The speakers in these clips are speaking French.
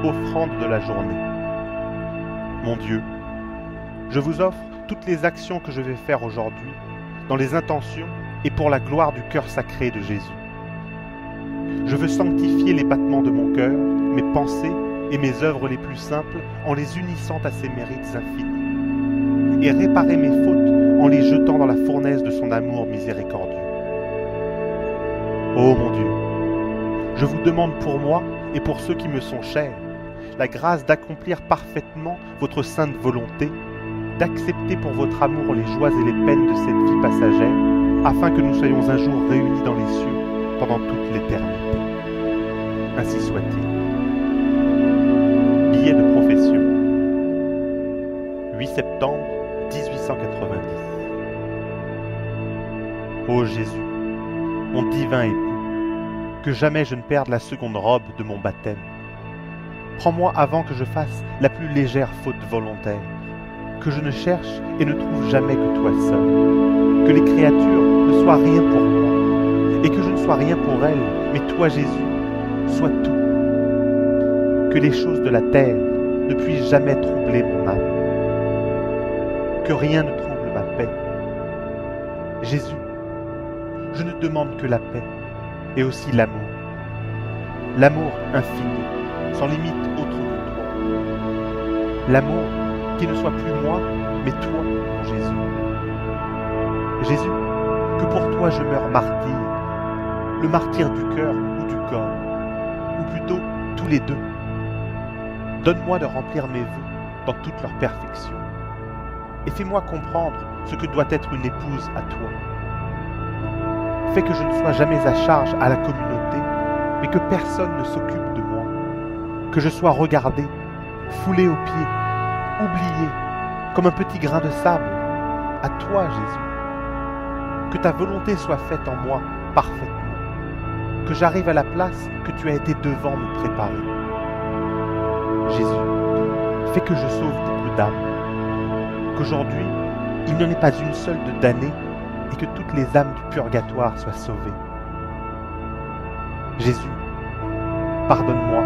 offrande de la journée. Mon Dieu, je vous offre toutes les actions que je vais faire aujourd'hui, dans les intentions et pour la gloire du cœur sacré de Jésus. Je veux sanctifier les battements de mon cœur, mes pensées et mes œuvres les plus simples en les unissant à ses mérites infinis, et réparer mes fautes en les jetant dans la fournaise de son amour miséricordieux. Ô mon Dieu, je vous demande pour moi et pour ceux qui me sont chers, la grâce d'accomplir parfaitement votre sainte volonté, d'accepter pour votre amour les joies et les peines de cette vie passagère, afin que nous soyons un jour réunis dans les cieux pendant toute l'éternité. Ainsi soit-il. Billet de profession. 8 septembre 1890. Ô Jésus, mon divin époux, que jamais je ne perde la seconde robe de mon baptême. Prends-moi avant que je fasse la plus légère faute volontaire, que je ne cherche et ne trouve jamais que toi seul, que les créatures ne soient rien pour moi, et que je ne sois rien pour elles, mais toi Jésus, sois tout. Que les choses de la terre ne puissent jamais troubler mon âme, que rien ne trouble ma paix. Jésus, je ne demande que la paix, et aussi l'amour. L'amour infini, sans limite autre que toi. L'amour qui ne soit plus moi, mais toi, mon Jésus. Jésus, que pour toi je meure martyr, le martyr du cœur ou du corps, ou plutôt tous les deux. Donne-moi de remplir mes vœux dans toute leur perfection, et fais-moi comprendre ce que doit être une épouse à toi. Fais que je ne sois jamais à charge à la communauté, mais que personne ne s'occupe de moi, que je sois regardé, foulé aux pieds, oublié, comme un petit grain de sable, à toi Jésus. Que ta volonté soit faite en moi parfaitement, que j'arrive à la place que tu as été devant me préparer. Jésus, fais que je sauve beaucoup d'âmes, qu'aujourd'hui il n'y en ait pas une seule de damnée et que toutes les âmes du purgatoire soient sauvées. Jésus, pardonne-moi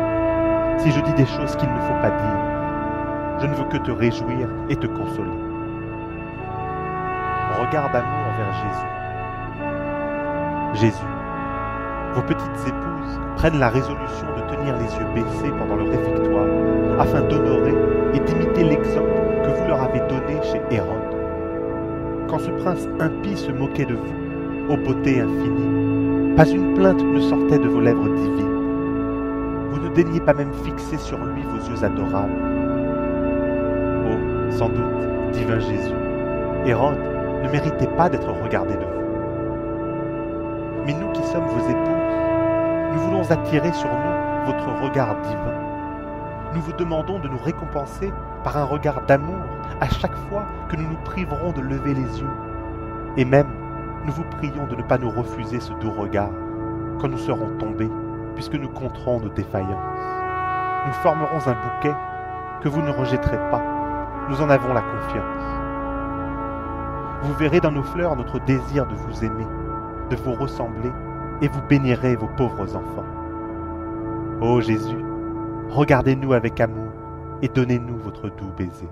si je dis des choses qu'il ne faut pas dire. Je ne veux que te réjouir et te consoler. Regard d'amour vers Jésus. Jésus, vos petites épouses prennent la résolution de tenir les yeux baissés pendant le réfectoire afin d'honorer et d'imiter l'exemple que vous leur avez donné chez Hérode. Quand ce prince impie se moquait de vous, ô beauté infinie, pas une plainte ne sortait de vos lèvres divines. Vous ne daigniez pas même fixer sur lui vos yeux adorables. Oh, sans doute, divin Jésus, Hérode ne méritait pas d'être regardé de vous. Mais nous qui sommes vos épouses, nous voulons attirer sur nous votre regard divin. Nous vous demandons de nous récompenser par un regard d'amour à chaque fois que nous nous priverons de lever les yeux. Et même, nous vous prions de ne pas nous refuser ce doux regard quand nous serons tombés, puisque nous compterons nos défaillances. Nous formerons un bouquet que vous ne rejetterez pas. Nous en avons la confiance. Vous verrez dans nos fleurs notre désir de vous aimer, de vous ressembler, et vous bénirez vos pauvres enfants. Ô Jésus, regardez-nous avec amour et donnez-nous votre doux baiser.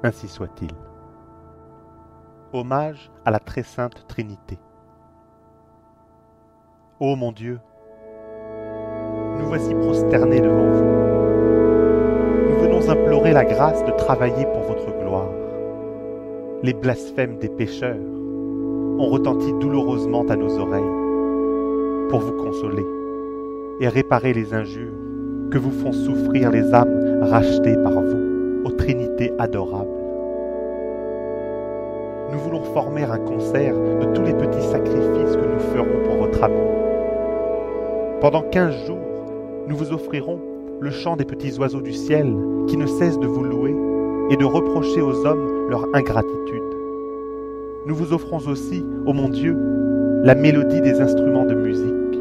Ainsi soit-il. Hommage à la très sainte Trinité. Ô mon Dieu, nous voici prosternés devant vous. Nous venons implorer la grâce de travailler pour votre gloire. Les blasphèmes des pécheurs ont retenti douloureusement à nos oreilles pour vous consoler et réparer les injures que vous font souffrir les âmes rachetées par vous, ô Trinité adorable. Nous voulons former un concert de tous les petits sacrifices que nous ferons pour votre amour. Pendant 15 jours, nous vous offrirons le chant des petits oiseaux du ciel qui ne cessent de vous louer et de reprocher aux hommes leur ingratitude. Nous vous offrons aussi, ô mon Dieu, la mélodie des instruments de musique.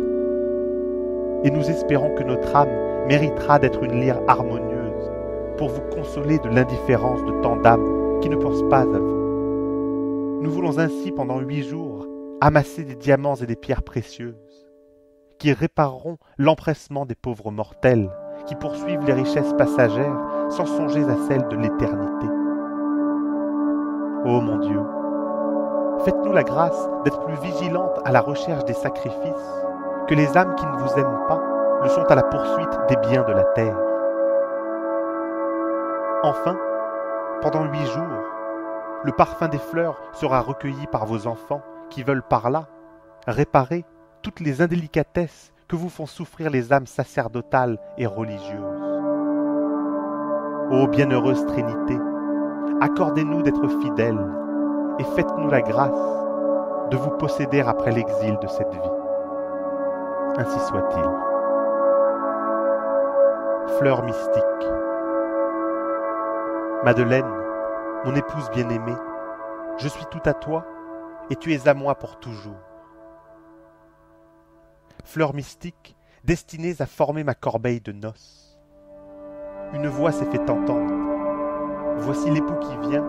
Et nous espérons que notre âme méritera d'être une lyre harmonieuse pour vous consoler de l'indifférence de tant d'âmes qui ne pensent pas à vous. Nous voulons ainsi, pendant 8 jours, amasser des diamants et des pierres précieuses qui répareront l'empressement des pauvres mortels qui poursuivent les richesses passagères sans songer à celles de l'éternité. Ô mon Dieu, faites-nous la grâce d'être plus vigilantes à la recherche des sacrifices que les âmes qui ne vous aiment pas le sont à la poursuite des biens de la terre. Enfin, pendant 8 jours, le parfum des fleurs sera recueilli par vos enfants qui veulent par là réparer toutes les indélicatesses que vous font souffrir les âmes sacerdotales et religieuses. Ô bienheureuse Trinité, accordez-nous d'être fidèles et faites-nous la grâce de vous posséder après l'exil de cette vie. Ainsi soit-il. Fleur mystique. Madeleine, mon épouse bien-aimée, je suis tout à toi et tu es à moi pour toujours. Fleurs mystiques destinées à former ma corbeille de noces. Une voix s'est fait entendre. Voici l'époux qui vient,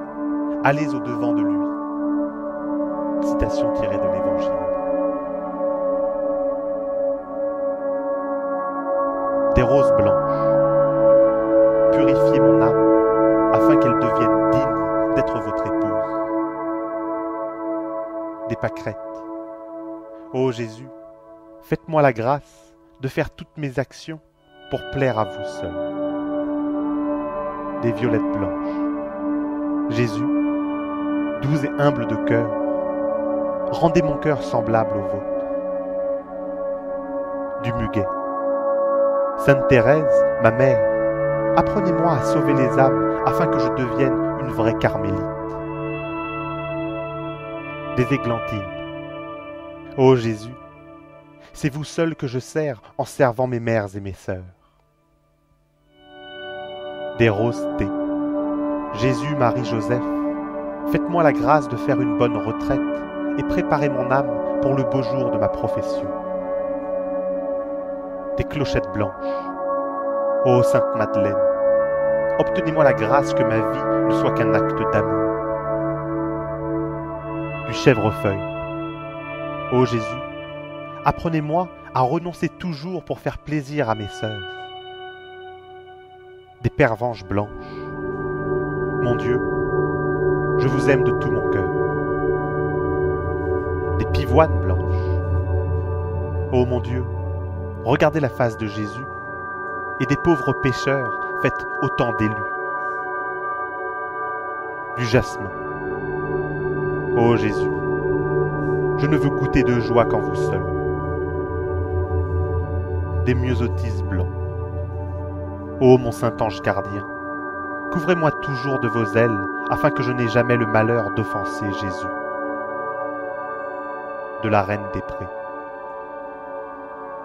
allez au-devant de lui. Citation tirée de l'Évangile. Des roses blanches. Purifiez mon âme, afin qu'elle devienne digne d'être votre épouse. Des pâquerettes. Ô Jésus, faites-moi la grâce de faire toutes mes actions pour plaire à vous seul. Des violettes blanches. Jésus, doux et humble de cœur, rendez mon cœur semblable au vôtre. Du muguet. Sainte Thérèse, ma mère, apprenez-moi à sauver les âmes afin que je devienne une vraie carmélite. Des églantines. Ô Jésus, c'est vous seul que je sers en servant mes mères et mes sœurs. Des roses thé. Jésus, Marie, Joseph, faites-moi la grâce de faire une bonne retraite et préparez mon âme pour le beau jour de ma profession. Des clochettes blanches. Ô Sainte Madeleine, obtenez-moi la grâce que ma vie ne soit qu'un acte d'amour. Du chèvrefeuille. Ô Jésus, apprenez-moi à renoncer toujours pour faire plaisir à mes sœurs. Des pervenches blanches. Mon Dieu, je vous aime de tout mon cœur. Des pivoines blanches. Ô mon Dieu, regardez la face de Jésus et des pauvres pécheurs faites autant d'élus. Du jasmin. Ô Jésus, je ne veux goûter de joie qu'en vous seul. Des myosotis blancs. Ô mon saint ange gardien, couvrez-moi toujours de vos ailes afin que je n'ai jamais le malheur d'offenser Jésus. De la Reine des Prés.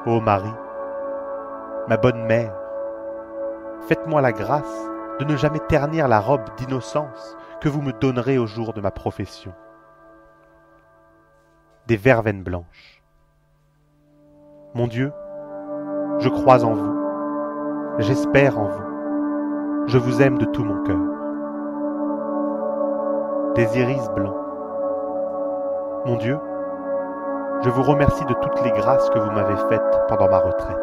Ô Marie, ma bonne mère, faites-moi la grâce de ne jamais ternir la robe d'innocence que vous me donnerez au jour de ma profession. Des verveines blanches. Mon Dieu, je crois en vous, j'espère en vous, je vous aime de tout mon cœur. Des iris blancs. Mon Dieu, je vous remercie de toutes les grâces que vous m'avez faites pendant ma retraite.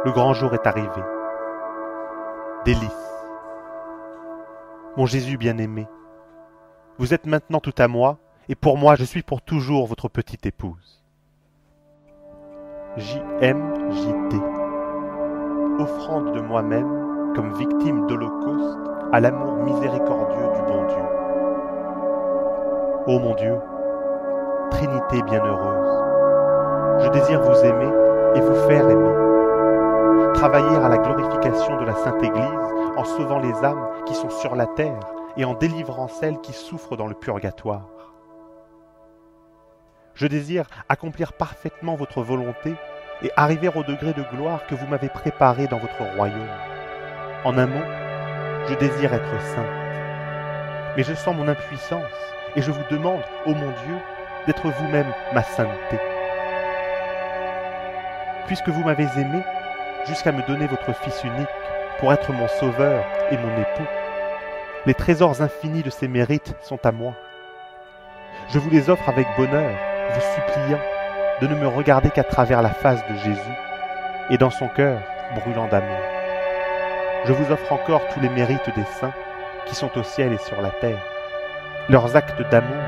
Le grand jour est arrivé. Des lys. Mon Jésus bien-aimé, vous êtes maintenant tout à moi, et pour moi je suis pour toujours votre petite épouse. JMJT. Offrande de moi-même comme victime d'Holocauste à l'amour miséricordieux du bon Dieu. Ô mon Dieu, Trinité bienheureuse, je désire vous aimer et vous faire aimer. Travailler à la glorification de la Sainte Église en sauvant les âmes qui sont sur la terre et en délivrant celles qui souffrent dans le purgatoire. Je désire accomplir parfaitement votre volonté et arriver au degré de gloire que vous m'avez préparé dans votre royaume. En un mot, je désire être sainte. Mais je sens mon impuissance et je vous demande, ô mon Dieu, d'être vous-même ma sainteté. Puisque vous m'avez aimé jusqu'à me donner votre Fils unique pour être mon sauveur et mon époux, les trésors infinis de ses mérites sont à moi. Je vous les offre avec bonheur, vous suppliant de ne me regarder qu'à travers la face de Jésus et dans son cœur brûlant d'amour. Je vous offre encore tous les mérites des saints qui sont au ciel et sur la terre, leurs actes d'amour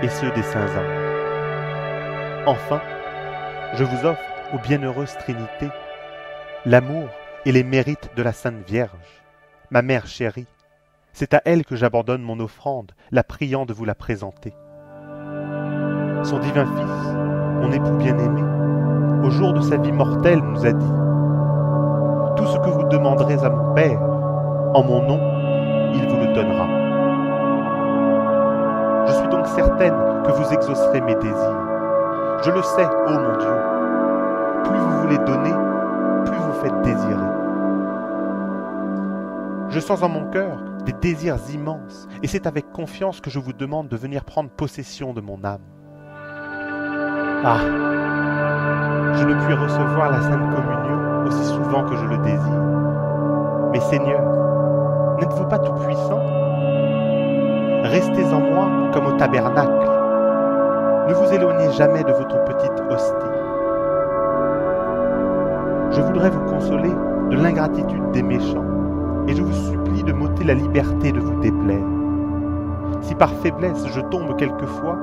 et ceux des saints anges. Enfin, je vous offre aux bienheureuses Trinités l'amour et les mérites de la Sainte Vierge, ma mère chérie. C'est à elle que j'abandonne mon offrande, la priant de vous la présenter. Son divin Fils, mon époux bien-aimé, au jour de sa vie mortelle, nous a dit « Tout ce que vous demanderez à mon Père, en mon nom, il vous le donnera. » Je suis donc certaine que vous exaucerez mes désirs. Je le sais, ô mon Dieu. Plus vous voulez donner, plus vous faites désirer. Je sens en mon cœur des désirs immenses, et c'est avec confiance que je vous demande de venir prendre possession de mon âme. Ah, je ne puis recevoir la Sainte Communion aussi souvent que je le désire. Mais Seigneur, n'êtes-vous pas tout-puissant? Restez en moi comme au tabernacle. Ne vous éloignez jamais de votre petite hostie. Je voudrais vous consoler de l'ingratitude des méchants, et je vous supplie de m'ôter la liberté de vous déplaire. Si par faiblesse je tombe quelquefois,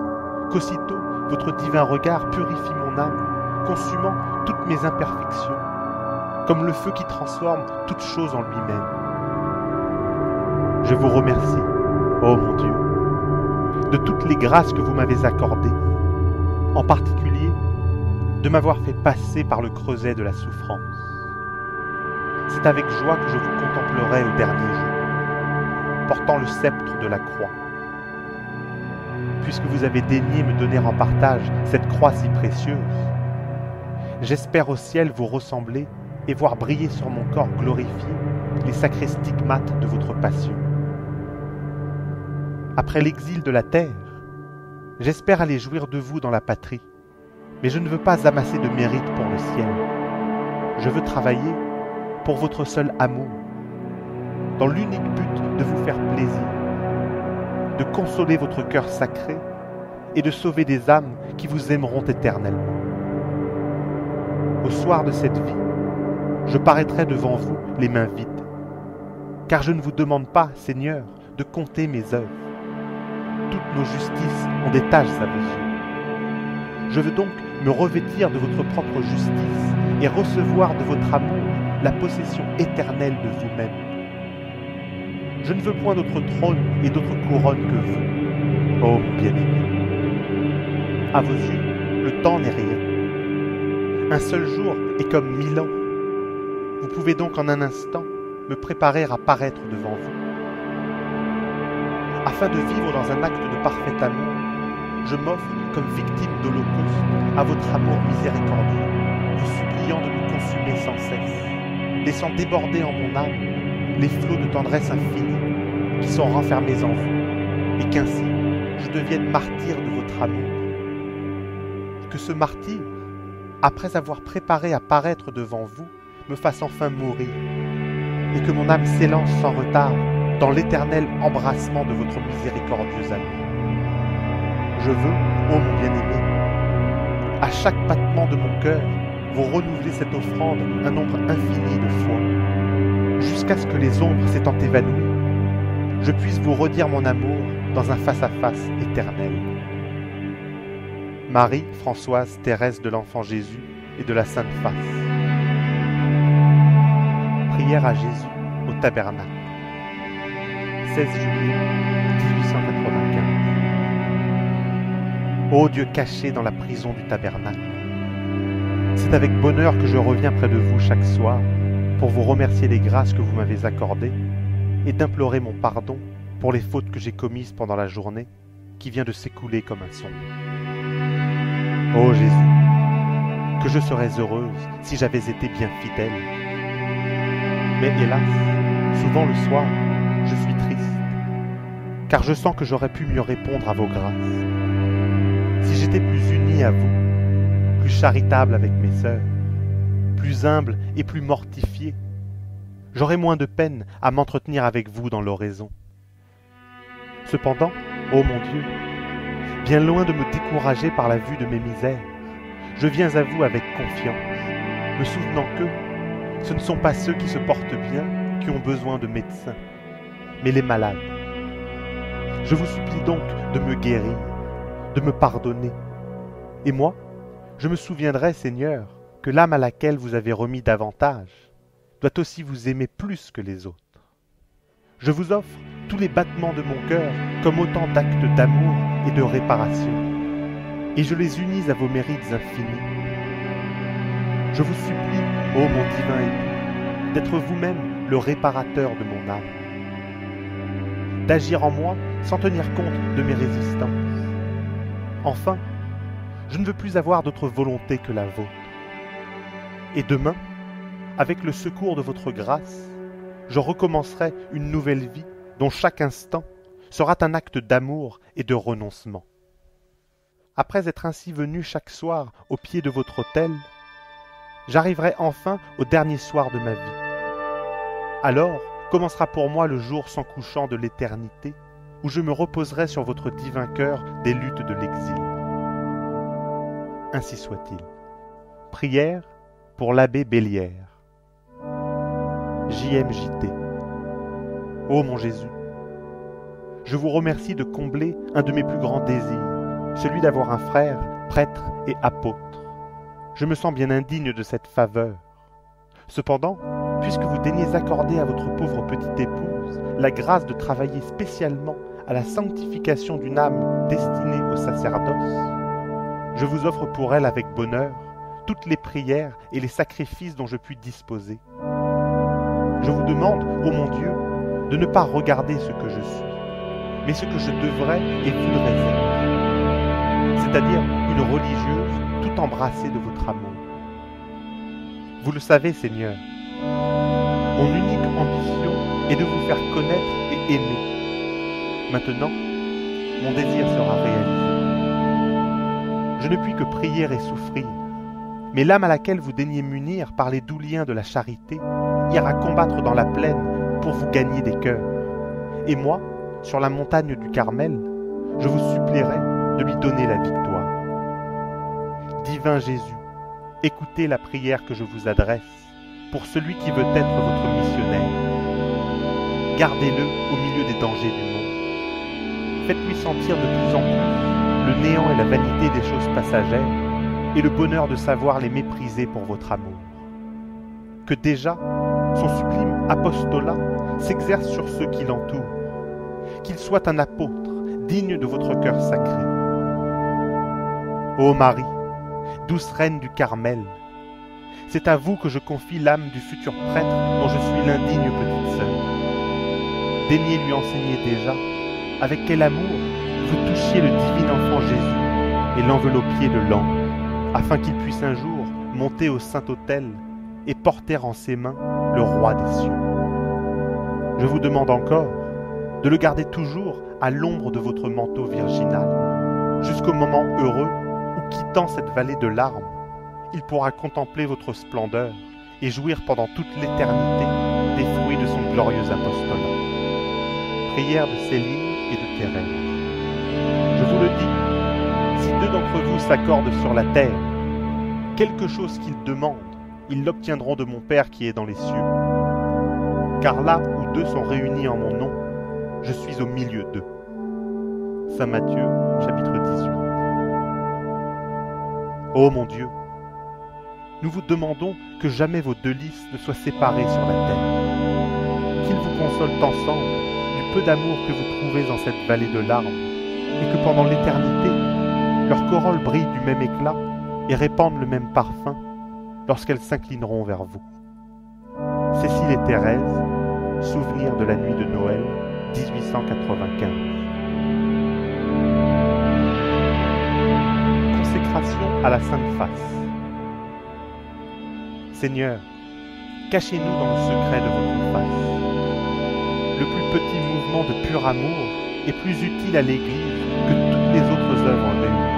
qu'aussitôt votre divin regard purifie mon âme, consumant toutes mes imperfections, comme le feu qui transforme toute chose en lui-même. Je vous remercie, ô mon Dieu, de toutes les grâces que vous m'avez accordées, en particulier de m'avoir fait passer par le creuset de la souffrance. C'est avec joie que je vous contemplerai au dernier jour, portant le sceptre de la croix. Puisque vous avez daigné me donner en partage cette croix si précieuse, j'espère au ciel vous ressembler et voir briller sur mon corps glorifié les sacrés stigmates de votre passion. Après l'exil de la terre, j'espère aller jouir de vous dans la patrie, mais je ne veux pas amasser de mérite pour le ciel. Je veux travailler pour votre seul amour, dans l'unique but de vous faire plaisir, de consoler votre cœur sacré et de sauver des âmes qui vous aimeront éternellement. Au soir de cette vie, je paraîtrai devant vous les mains vides, car je ne vous demande pas, Seigneur, de compter mes œuvres. Toutes nos justices ont des tâches à vos yeux. Je veux donc me revêtir de votre propre justice et recevoir de votre amour la possession éternelle de vous-même. Je ne veux point d'autre trône et d'autre couronne que vous, ô mon bien-aimé. À vos yeux, le temps n'est rien. Un seul jour est comme 1000 ans. Vous pouvez donc en un instant me préparer à paraître devant vous. Afin de vivre dans un acte de parfait amour, je m'offre comme victime d'holocauste à votre amour miséricordieux, vous suppliant de me consumer sans cesse, laissant déborder en mon âme les flots de tendresse infinie qui sont renfermés en vous, et qu'ainsi je devienne martyr de votre amour. Que ce martyr, après avoir préparé à paraître devant vous, me fasse enfin mourir, et que mon âme s'élance sans retard dans l'éternel embrassement de votre miséricordieux amour. Je veux, ô mon bien-aimé, à chaque battement de mon cœur, vous renouveler cette offrande un nombre infini de fois, jusqu'à ce que les ombres s'étant évanouies, je puisse vous redire mon amour dans un face-à-face éternel. Marie, Françoise, Thérèse de l'Enfant Jésus et de la Sainte Face. Prière à Jésus au Tabernacle. 16 juillet 1895. Ô Dieu caché dans la prison du Tabernacle, c'est avec bonheur que je reviens près de vous chaque soir pour vous remercier des grâces que vous m'avez accordées et d'implorer mon pardon pour les fautes que j'ai commises pendant la journée qui vient de s'écouler comme un songe. Ô Jésus, que je serais heureuse si j'avais été bien fidèle. Mais hélas, souvent le soir, je suis triste, car je sens que j'aurais pu mieux répondre à vos grâces. Si j'étais plus uni à vous, plus charitable avec mes sœurs, plus humble et plus mortifié, j'aurais moins de peine à m'entretenir avec vous dans l'oraison. Cependant, ô mon Dieu, bien loin de me décourager par la vue de mes misères, je viens à vous avec confiance, me souvenant que ce ne sont pas ceux qui se portent bien qui ont besoin de médecins, mais les malades. Je vous supplie donc de me guérir, de me pardonner. Et moi, je me souviendrai, Seigneur, que l'âme à laquelle vous avez remis davantage doit aussi vous aimer plus que les autres. Je vous offre tous les battements de mon cœur comme autant d'actes d'amour et de réparation, et je les unis à vos mérites infinis. Je vous supplie, ô mon divin époux, d'être vous-même le réparateur de mon âme, d'agir en moi sans tenir compte de mes résistances. Enfin, je ne veux plus avoir d'autre volonté que la vôtre. Et demain, avec le secours de votre grâce, je recommencerai une nouvelle vie dont chaque instant sera un acte d'amour et de renoncement. Après être ainsi venu chaque soir au pied de votre autel, j'arriverai enfin au dernier soir de ma vie. Alors commencera pour moi le jour sans couchant de l'éternité, où je me reposerai sur votre divin cœur des luttes de l'exil. Ainsi soit-il. Prière pour l'abbé Bellière. JMJT. Ô mon Jésus, je vous remercie de combler un de mes plus grands désirs, celui d'avoir un frère, prêtre et apôtre. Je me sens bien indigne de cette faveur. Cependant, puisque vous daignez accorder à votre pauvre petite épouse la grâce de travailler spécialement à la sanctification d'une âme destinée au sacerdoce, je vous offre pour elle avec bonheur toutes les prières et les sacrifices dont je puis disposer. Je vous demande, ô mon Dieu, de ne pas regarder ce que je suis, mais ce que je devrais et voudrais être, c'est-à-dire une religieuse tout embrassée de votre amour. Vous le savez, Seigneur, mon unique ambition est de vous faire connaître et aimer. Maintenant, mon désir sera réalisé. Je ne puis que prier et souffrir, mais l'âme à laquelle vous daignez m'unir par les doux liens de la charité ira combattre dans la plaine pour vous gagner des cœurs. Et moi, sur la montagne du Carmel, je vous supplierai de lui donner la victoire. Divin Jésus, écoutez la prière que je vous adresse pour celui qui veut être votre missionnaire. Gardez-le au milieu des dangers du monde. Faites-lui sentir de plus en plus le néant et la vanité des choses passagères et le bonheur de savoir les mépriser pour votre amour. Que déjà, son sublime apostolat s'exerce sur ceux qui l'entourent, qu'il soit un apôtre digne de votre cœur sacré. Ô Marie, douce reine du Carmel, c'est à vous que je confie l'âme du futur prêtre dont je suis l'indigne petite sœur. Daignez lui enseigner déjà avec quel amour vous touchiez le divin enfant Jésus et l'enveloppiez de lampe, afin qu'il puisse un jour monter au Saint-Autel et porter en ses mains le roi des cieux. Je vous demande encore de le garder toujours à l'ombre de votre manteau virginal, jusqu'au moment heureux où, quittant cette vallée de larmes, il pourra contempler votre splendeur et jouir pendant toute l'éternité des fruits de son glorieux apostolat. Prière de Céline et de Thérèse. Je vous le dis, si deux d'entre vous s'accordent sur la terre, quelque chose qu'ils demandent, ils l'obtiendront de mon Père qui est dans les cieux. Car là où deux sont réunis en mon nom, je suis au milieu d'eux. Saint Matthieu, chapitre 18. Ô mon Dieu, nous vous demandons que jamais vos deux lys ne soient séparés sur la terre, qu'ils vous consolent ensemble du peu d'amour que vous trouvez dans cette vallée de larmes, et que pendant l'éternité, leurs corolles brillent du même éclat et répandent le même parfum lorsqu'elles s'inclineront vers vous. Cécile et Thérèse, souvenir de la nuit de Noël 1895. Consécration à la Sainte Face. Seigneur, cachez-nous dans le secret de votre face. Le plus petit mouvement de pur amour est plus utile à l'Église que toutes les autres œuvres réunies.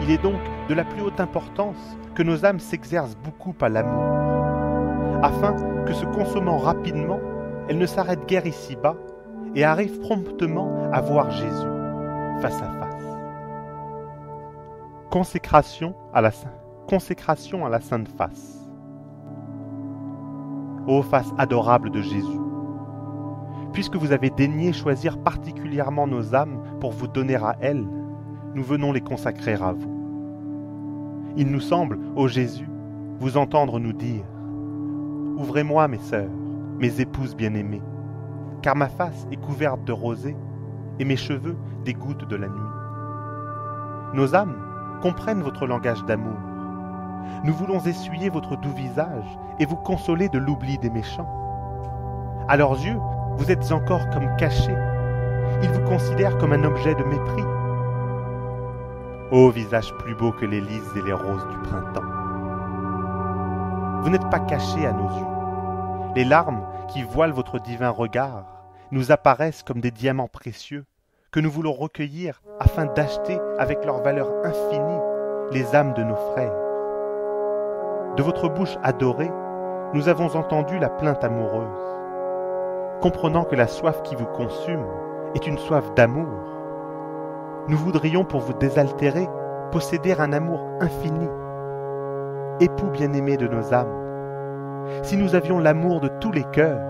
Il est donc de la plus haute importance que nos âmes s'exercent beaucoup à l'amour, afin que, se consommant rapidement, elles ne s'arrêtent guère ici-bas et arrivent promptement à voir Jésus face à face. Consécration à la Sainte. consécration à la Sainte Face. Ô face adorable de Jésus, puisque vous avez daigné choisir particulièrement nos âmes pour vous donner à elles, nous venons les consacrer à vous. Il nous semble, ô Jésus, vous entendre nous dire « Ouvrez-moi, mes sœurs, mes épouses bien-aimées, car ma face est couverte de rosée et mes cheveux des gouttes de la nuit. » Nos âmes comprennent votre langage d'amour. Nous voulons essuyer votre doux visage et vous consoler de l'oubli des méchants. À leurs yeux, vous êtes encore comme cachés. Ils vous considèrent comme un objet de mépris. Ô visage plus beau que les lys et les roses du printemps. Vous n'êtes pas cachés à nos yeux. Les larmes qui voilent votre divin regard nous apparaissent comme des diamants précieux que nous voulons recueillir afin d'acheter avec leur valeur infinie les âmes de nos frères. De votre bouche adorée, nous avons entendu la plainte amoureuse. Comprenant que la soif qui vous consume est une soif d'amour, nous voudrions pour vous désaltérer posséder un amour infini. Époux bien-aimé de nos âmes, si nous avions l'amour de tous les cœurs,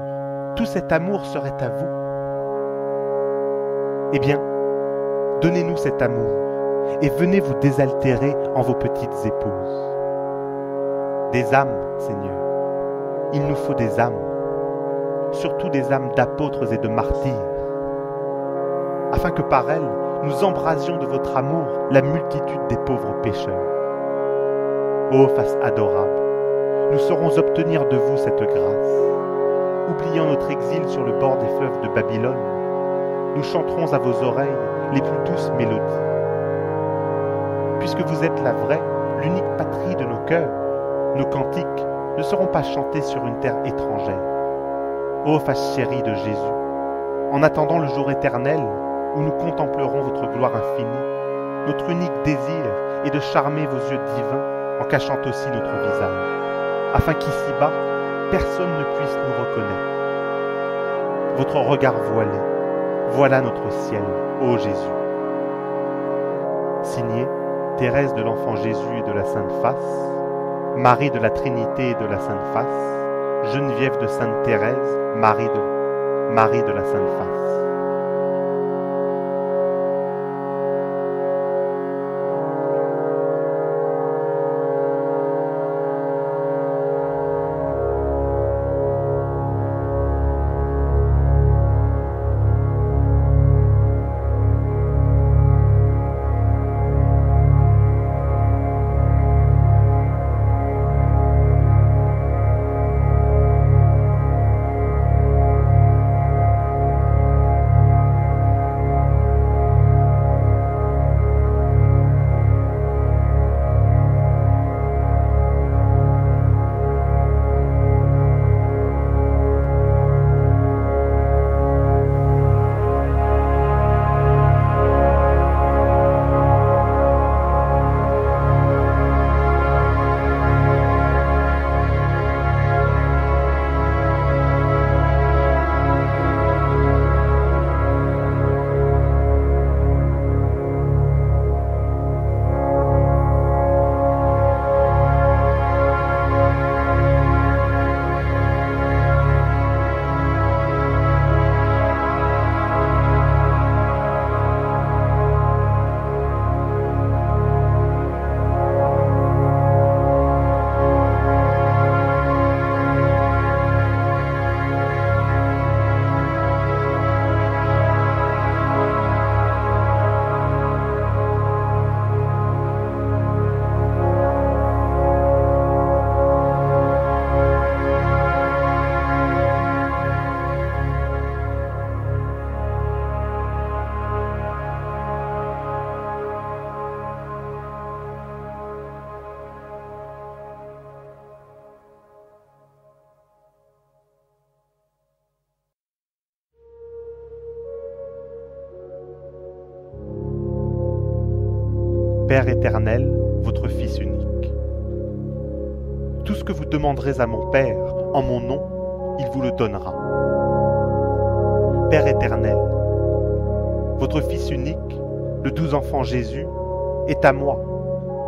tout cet amour serait à vous. Eh bien, donnez-nous cet amour et venez vous désaltérer en vos petites épouses. Des âmes, Seigneur, il nous faut des âmes, surtout des âmes d'apôtres et de martyrs, afin que par elles, nous embrasions de votre amour la multitude des pauvres pécheurs. Ô face adorable, nous saurons obtenir de vous cette grâce. Oubliant notre exil sur le bord des fleuves de Babylone, nous chanterons à vos oreilles les plus douces mélodies. Puisque vous êtes la vraie, l'unique patrie de nos cœurs, nos cantiques ne seront pas chantés sur une terre étrangère. Ô face chérie de Jésus, en attendant le jour éternel où nous contemplerons votre gloire infinie, notre unique désir est de charmer vos yeux divins en cachant aussi notre visage, afin qu'ici-bas, personne ne puisse nous reconnaître. Votre regard voilé, voilà notre ciel, ô Jésus. Signé Thérèse de l'Enfant Jésus et de la Sainte Face, Marie de la Trinité et de la Sainte Face, Geneviève de Sainte Thérèse, Marie de la Sainte Face. Père éternel, votre Fils unique. Tout ce que vous demanderez à mon Père en mon nom, il vous le donnera. Père éternel, votre Fils unique, le doux enfant Jésus, est à moi,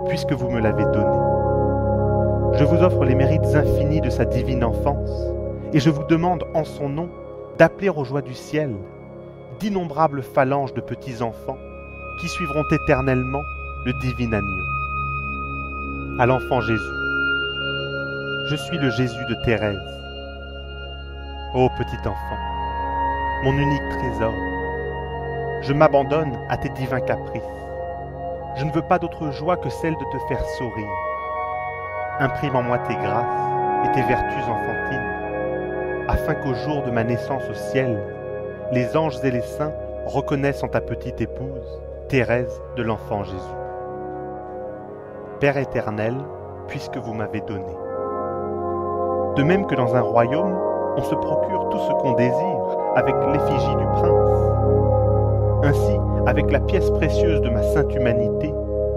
puisque vous me l'avez donné. Je vous offre les mérites infinis de sa divine enfance, et je vous demande en son nom d'appeler aux joies du ciel d'innombrables phalanges de petits-enfants qui suivront éternellement le divin agneau. À l'enfant Jésus, je suis le Jésus de Thérèse. Ô petit enfant, mon unique trésor, je m'abandonne à tes divins caprices. Je ne veux pas d'autre joie que celle de te faire sourire. Imprime en moi tes grâces et tes vertus enfantines, afin qu'au jour de ma naissance au ciel, les anges et les saints reconnaissent en ta petite épouse, Thérèse de l'enfant Jésus. Père éternel, puisque vous m'avez donné. De même que dans un royaume, on se procure tout ce qu'on désire avec l'effigie du prince. Ainsi, avec la pièce précieuse de ma sainte humanité,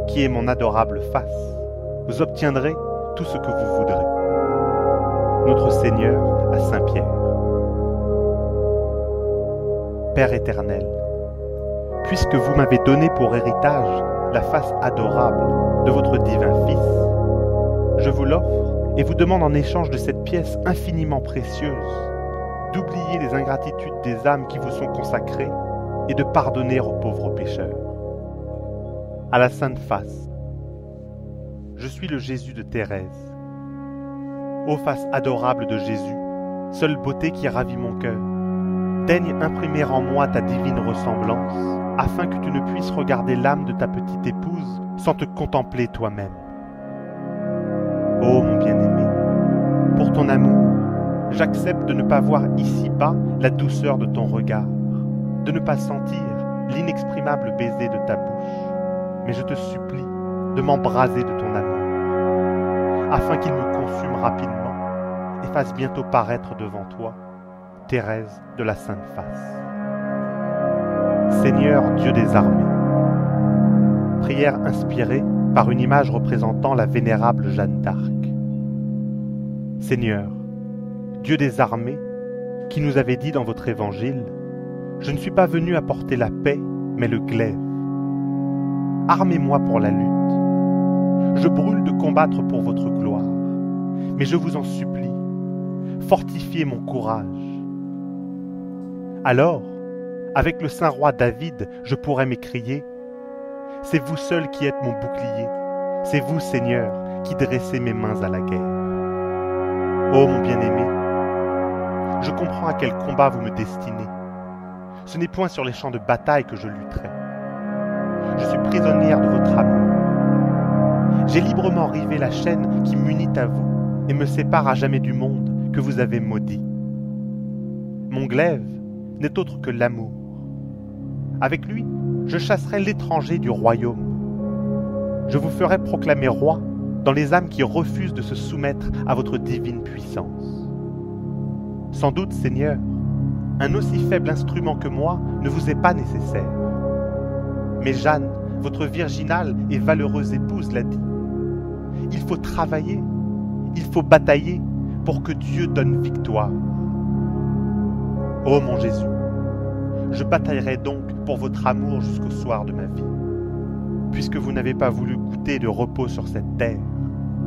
qui est mon adorable face, vous obtiendrez tout ce que vous voudrez. Notre Seigneur à Saint-Pierre. Père éternel, puisque vous m'avez donné pour héritage la face adorable de votre divin Fils, je vous l'offre et vous demande en échange de cette pièce infiniment précieuse d'oublier les ingratitudes des âmes qui vous sont consacrées et de pardonner aux pauvres pécheurs. À la Sainte Face, je suis le Jésus de Thérèse. Ô face adorable de Jésus, seule beauté qui ravit mon cœur, daigne imprimer en moi ta divine ressemblance, afin que tu ne puisses regarder l'âme de ta petite épouse sans te contempler toi-même. Ô mon bien-aimé, pour ton amour, j'accepte de ne pas voir ici-bas la douceur de ton regard, de ne pas sentir l'inexprimable baiser de ta bouche, mais je te supplie de m'embraser de ton amour, afin qu'il me consume rapidement et fasse bientôt paraître devant toi Thérèse de la Sainte Face. Seigneur Dieu des armées, prière inspirée par une image représentant la vénérable Jeanne d'Arc. Seigneur, Dieu des armées, qui nous avez dit dans votre évangile, je ne suis pas venu apporter la paix, mais le glaive. Armez-moi pour la lutte. Je brûle de combattre pour votre gloire, mais je vous en supplie, fortifiez mon courage. Alors, avec le saint roi David, je pourrais m'écrier, c'est vous seul qui êtes mon bouclier, c'est vous, Seigneur, qui dressez mes mains à la guerre. Ô mon bien-aimé, je comprends à quel combat vous me destinez. Ce n'est point sur les champs de bataille que je lutterai. Je suis prisonnière de votre amour. J'ai librement rivé la chaîne qui m'unit à vous et me sépare à jamais du monde que vous avez maudit. Mon glaive n'est autre que l'amour. Avec lui, je chasserai l'étranger du royaume. Je vous ferai proclamer roi dans les âmes qui refusent de se soumettre à votre divine puissance. Sans doute, Seigneur, un aussi faible instrument que moi ne vous est pas nécessaire. Mais Jeanne, votre virginale et valeureuse épouse, l'a dit. Il faut travailler, il faut batailler pour que Dieu donne victoire. Ô mon Jésus, je bataillerai donc pour votre amour jusqu'au soir de ma vie. Puisque vous n'avez pas voulu goûter de repos sur cette terre,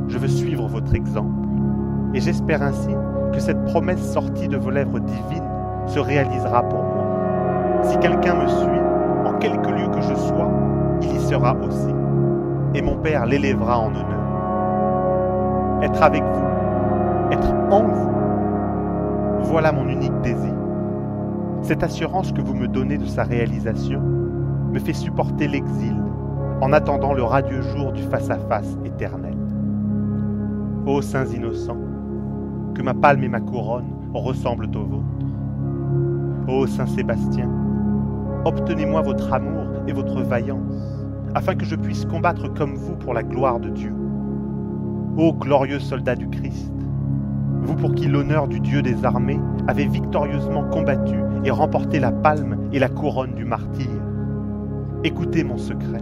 je veux suivre votre exemple, et j'espère ainsi que cette promesse sortie de vos lèvres divines se réalisera pour moi. Si quelqu'un me suit, en quelque lieu que je sois, il y sera aussi, et mon Père l'élèvera en honneur. Être avec vous, être en vous, voilà mon unique désir. Cette assurance que vous me donnez de sa réalisation me fait supporter l'exil en attendant le radieux jour du face-à-face éternel. Ô saints innocents, que ma palme et ma couronne ressemblent aux vôtres. Ô Saint Sébastien, obtenez-moi votre amour et votre vaillance, afin que je puisse combattre comme vous pour la gloire de Dieu. Ô glorieux soldat du Christ, vous pour qui l'honneur du Dieu des armées avait victorieusement combattu et remporté la palme et la couronne du martyr, écoutez mon secret.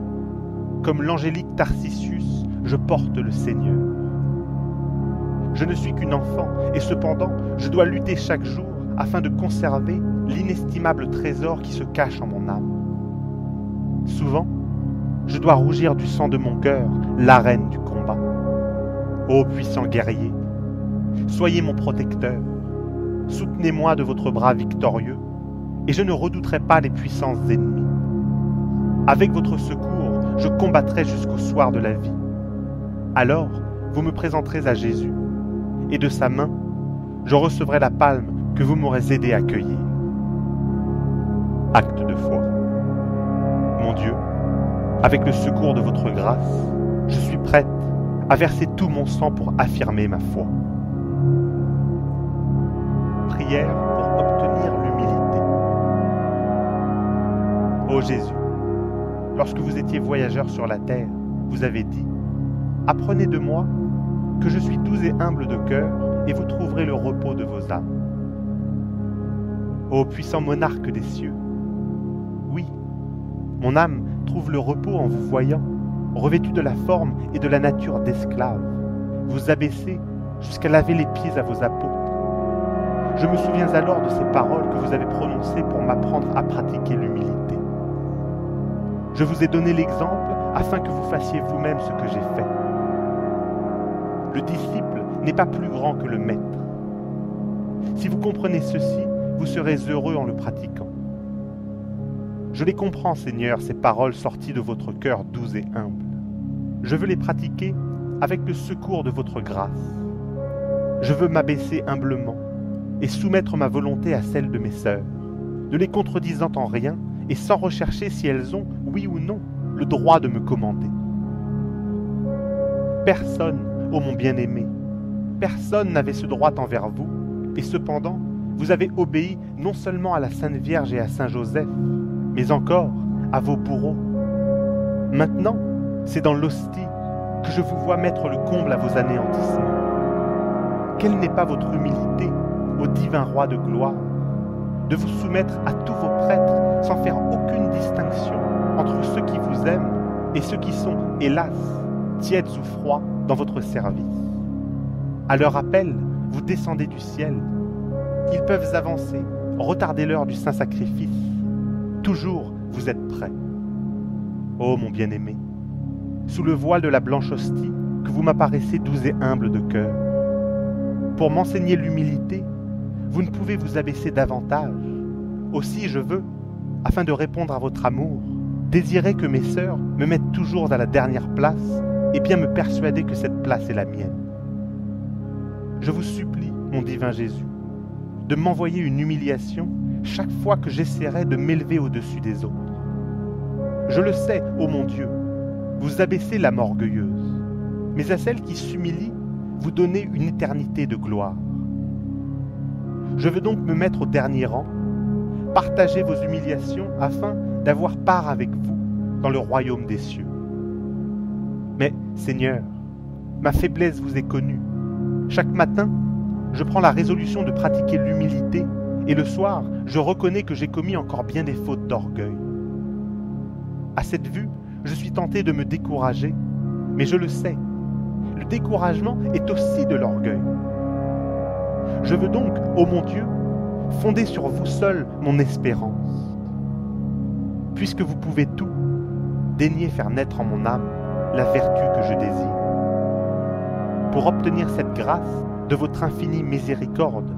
Comme l'angélique Tarcisius, je porte le Seigneur. Je ne suis qu'une enfant, et cependant, je dois lutter chaque jour afin de conserver l'inestimable trésor qui se cache en mon âme. Souvent, je dois rougir du sang de mon cœur, l'arène du combat. Ô puissant guerrier, soyez mon protecteur, soutenez-moi de votre bras victorieux, et je ne redouterai pas les puissances ennemies. Avec votre secours, je combattrai jusqu'au soir de la vie. Alors, vous me présenterez à Jésus, et de sa main, je recevrai la palme que vous m'aurez aidé à cueillir. Acte de foi. Mon Dieu, avec le secours de votre grâce, je suis prête à verser tout mon sang pour affirmer ma foi. Prière pour obtenir l'humilité. Ô Jésus, lorsque vous étiez voyageur sur la terre, vous avez dit « Apprenez de moi que je suis doux et humble de cœur, et vous trouverez le repos de vos âmes. » Ô puissant monarque des cieux, oui, mon âme trouve le repos en vous voyant, revêtu de la forme et de la nature d'esclave, vous abaissez jusqu'à laver les pieds à vos apôtres. Je me souviens alors de ces paroles que vous avez prononcées pour m'apprendre à pratiquer l'humilité. Je vous ai donné l'exemple afin que vous fassiez vous-même ce que j'ai fait. Le disciple n'est pas plus grand que le maître. Si vous comprenez ceci, vous serez heureux en le pratiquant. Je les comprends, Seigneur, ces paroles sorties de votre cœur doux et humble. Je veux les pratiquer avec le secours de votre grâce. Je veux m'abaisser humblement et soumettre ma volonté à celle de mes sœurs, ne les contredisant en rien et sans rechercher si elles ont, oui ou non, le droit de me commander. Personne, ô mon bien-aimé, personne n'avait ce droit envers vous, et cependant, vous avez obéi non seulement à la Sainte Vierge et à Saint Joseph, mais encore à vos bourreaux. Maintenant, c'est dans l'hostie que je vous vois mettre le comble à vos anéantissements. Quelle n'est pas votre humilité, ô divin roi de gloire, de vous soumettre à tous vos prêtres sans faire aucune distinction entre ceux qui vous aiment et ceux qui sont, hélas, tièdes ou froids dans votre service. À leur appel, vous descendez du ciel. Ils peuvent avancer, retarder l'heure du saint sacrifice. Toujours, vous êtes prêts. Ô mon bien-aimé, sous le voile de la blanche hostie, que vous m'apparaissez doux et humble de cœur. Pour m'enseigner l'humilité, vous ne pouvez vous abaisser davantage. Aussi je veux, afin de répondre à votre amour, désirer que mes sœurs me mettent toujours à la dernière place et bien me persuader que cette place est la mienne. Je vous supplie, mon divin Jésus, de m'envoyer une humiliation chaque fois que j'essaierai de m'élever au-dessus des autres. Je le sais, ô mon Dieu, vous abaissez l'âme orgueilleuse, mais à celle qui s'humilie, vous donnez une éternité de gloire. Je veux donc me mettre au dernier rang, partager vos humiliations afin d'avoir part avec vous dans le royaume des cieux. Mais, Seigneur, ma faiblesse vous est connue. Chaque matin, je prends la résolution de pratiquer l'humilité et le soir, je reconnais que j'ai commis encore bien des fautes d'orgueil. À cette vue, je suis tenté de me décourager, mais je le sais, le découragement est aussi de l'orgueil. Je veux donc, ô mon Dieu, fonder sur vous seul mon espérance. Puisque vous pouvez tout, daignez faire naître en mon âme la vertu que je désire. Pour obtenir cette grâce de votre infinie miséricorde,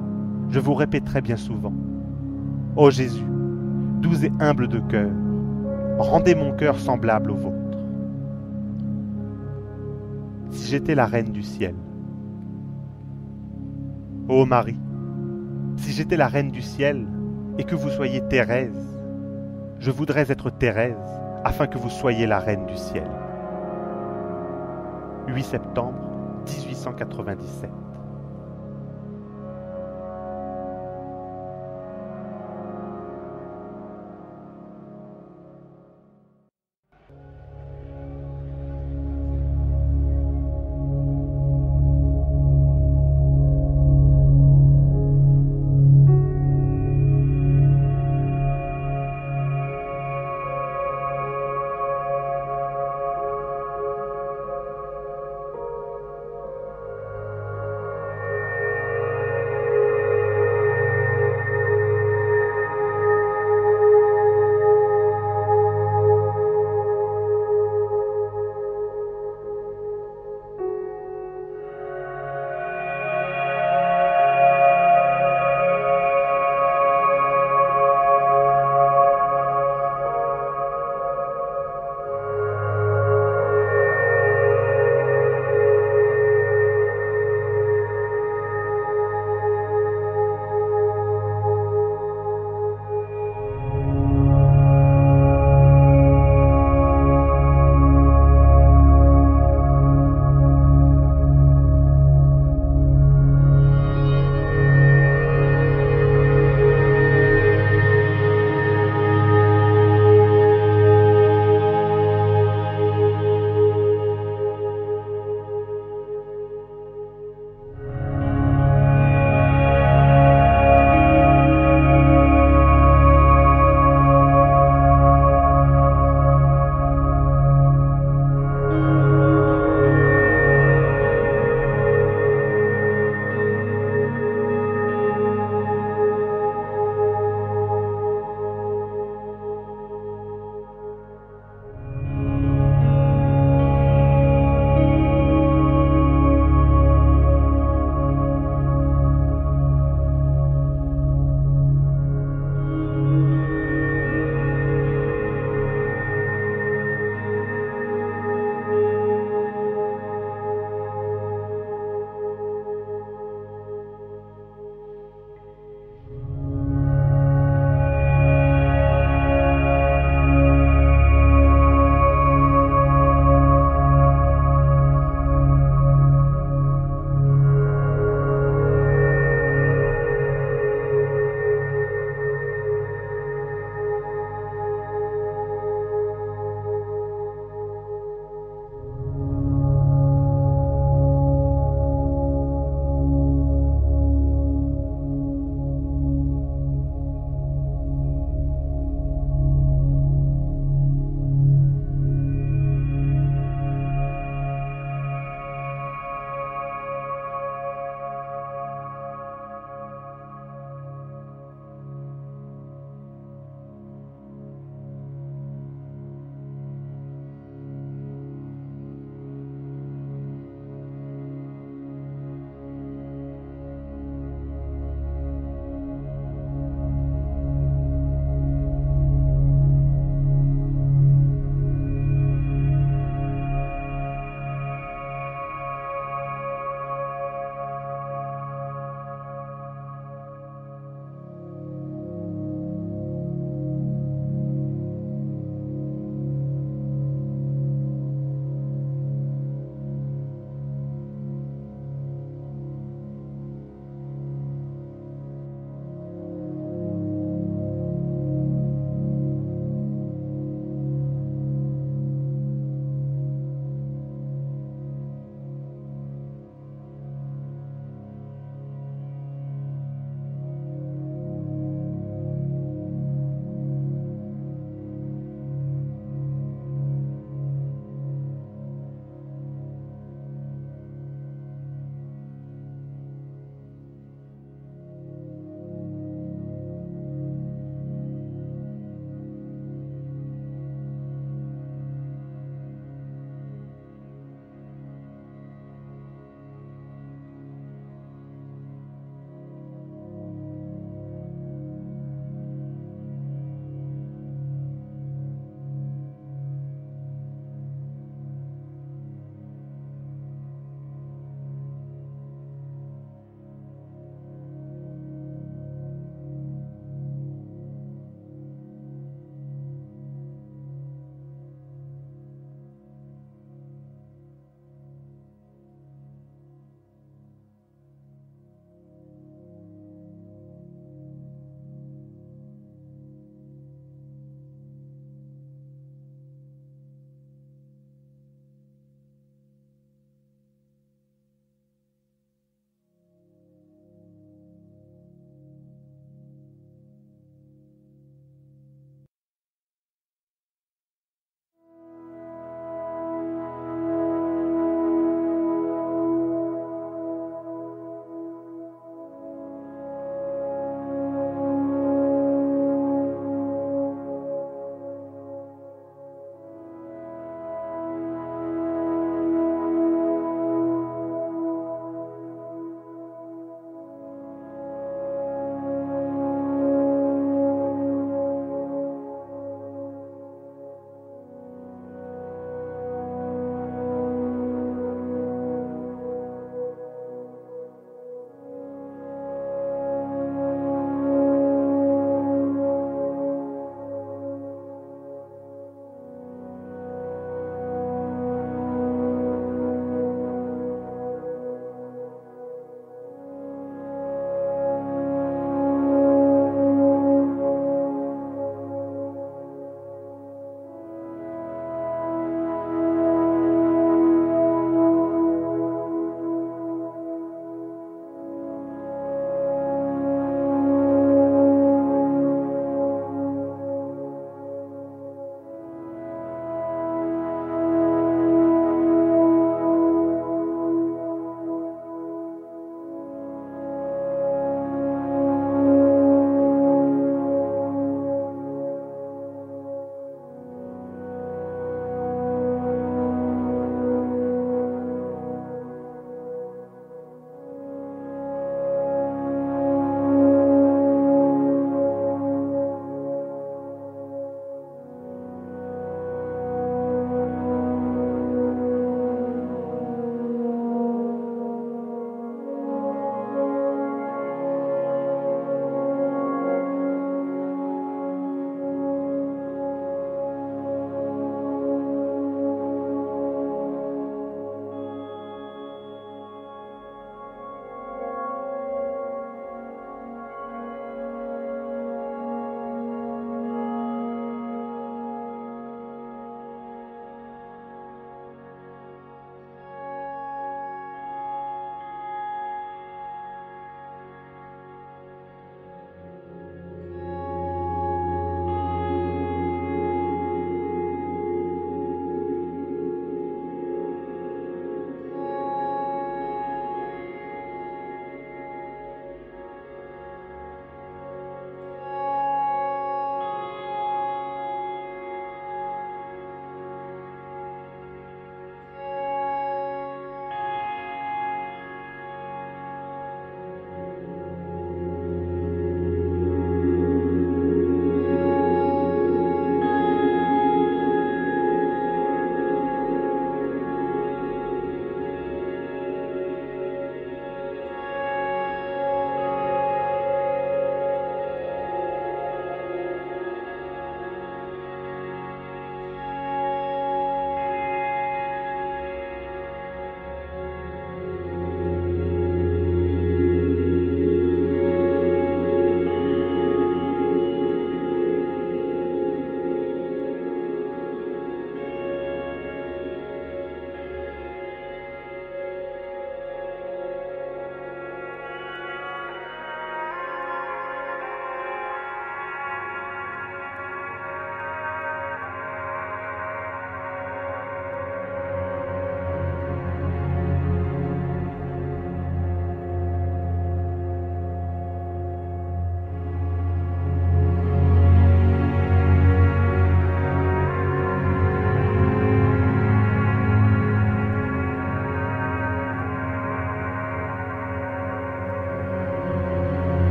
je vous répéterai bien souvent: ô Jésus, doux et humble de cœur, rendez mon cœur semblable au vôtre. Si j'étais la reine du ciel. Ô Marie, si j'étais la reine du ciel et que vous soyez Thérèse, je voudrais être Thérèse afin que vous soyez la reine du ciel. 8 septembre 1897.